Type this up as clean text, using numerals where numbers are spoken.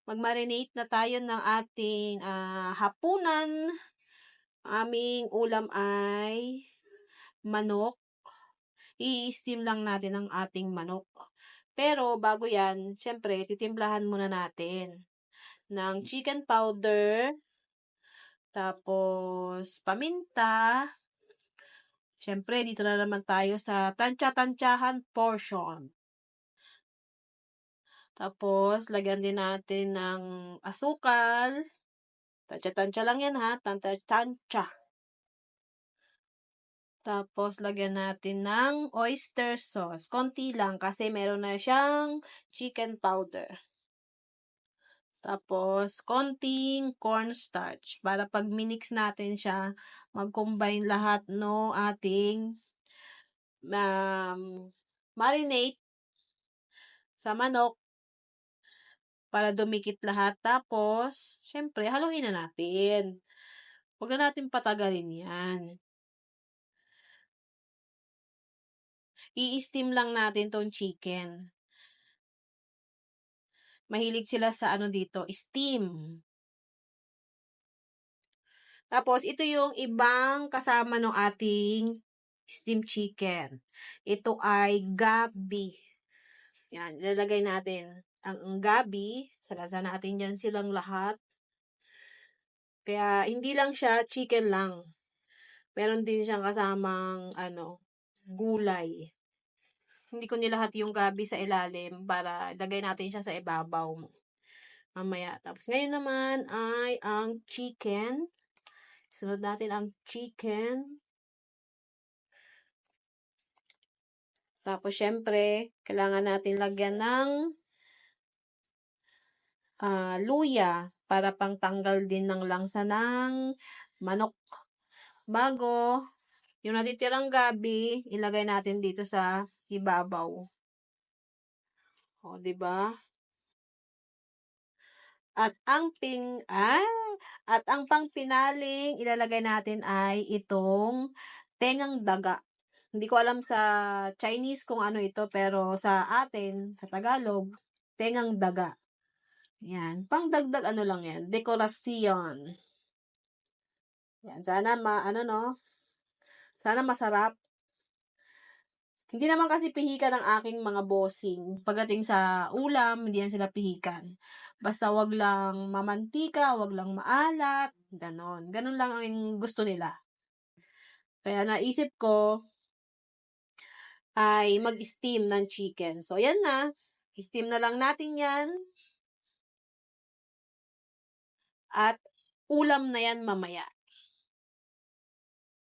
Mag-marinate na tayo ng ating hapunan. Aming ulam ay manok. I-steam lang natin ang ating manok. Pero bago yan, syempre, titimplahan muna natin ng chicken powder, tapos paminta. Syempre, dito na naman tayo sa tansya-tansyahan portion. Tapos, lagyan din natin ng asukal. Tansya-tansya lang yan ha, tansya. Tapos, lagyan natin ng oyster sauce. Konti lang kasi meron na siyang chicken powder. Tapos, konting cornstarch para pag minix natin siya, mag-combine lahat no ating marinate sa manok para dumikit lahat. Tapos, syempre, haluin na natin. Huwag na natin patagalin yan. I-steam lang natin tong chicken. Mahilig sila sa dito, steam. Tapos, ito yung ibang kasama ng ating steam chicken. Ito ay gabi. Yan, ilalagay natin ang gabi. Salasa natin yan silang lahat. Kaya, hindi lang siya chicken lang. Meron din siyang kasamang, gulay. Hindi ko nilahat yung gabi sa ilalim para ilagay natin siya sa ibabaw mamaya. Tapos, ngayon naman ay ang chicken. Sunod natin ang chicken. Tapos, syempre, kailangan natin lagyan ng luya para pangtanggal din ng langsa ng manok. Bago, yung natitirang gabi, ilagay natin dito sa ibabaw. O, diba? At ang pangpinaling ilalagay natin ay itong tengang daga. Hindi ko alam sa Chinese kung ano ito, pero sa atin, sa Tagalog, tengang daga. Yan. Pangdagdag lang yan. Dekorasyon. Yan. Sana sana masarap. Hindi naman kasi pihikan ng aking mga bossing. Pagdating sa ulam, hindi yan sila pihikan. Basta wag lang mamantika, wag lang maalat, ganon. Ganon lang ang gusto nila. Kaya naisip ko ay mag-steam ng chicken. So, yan na. Steam na lang natin yan. At ulam na yan mamaya.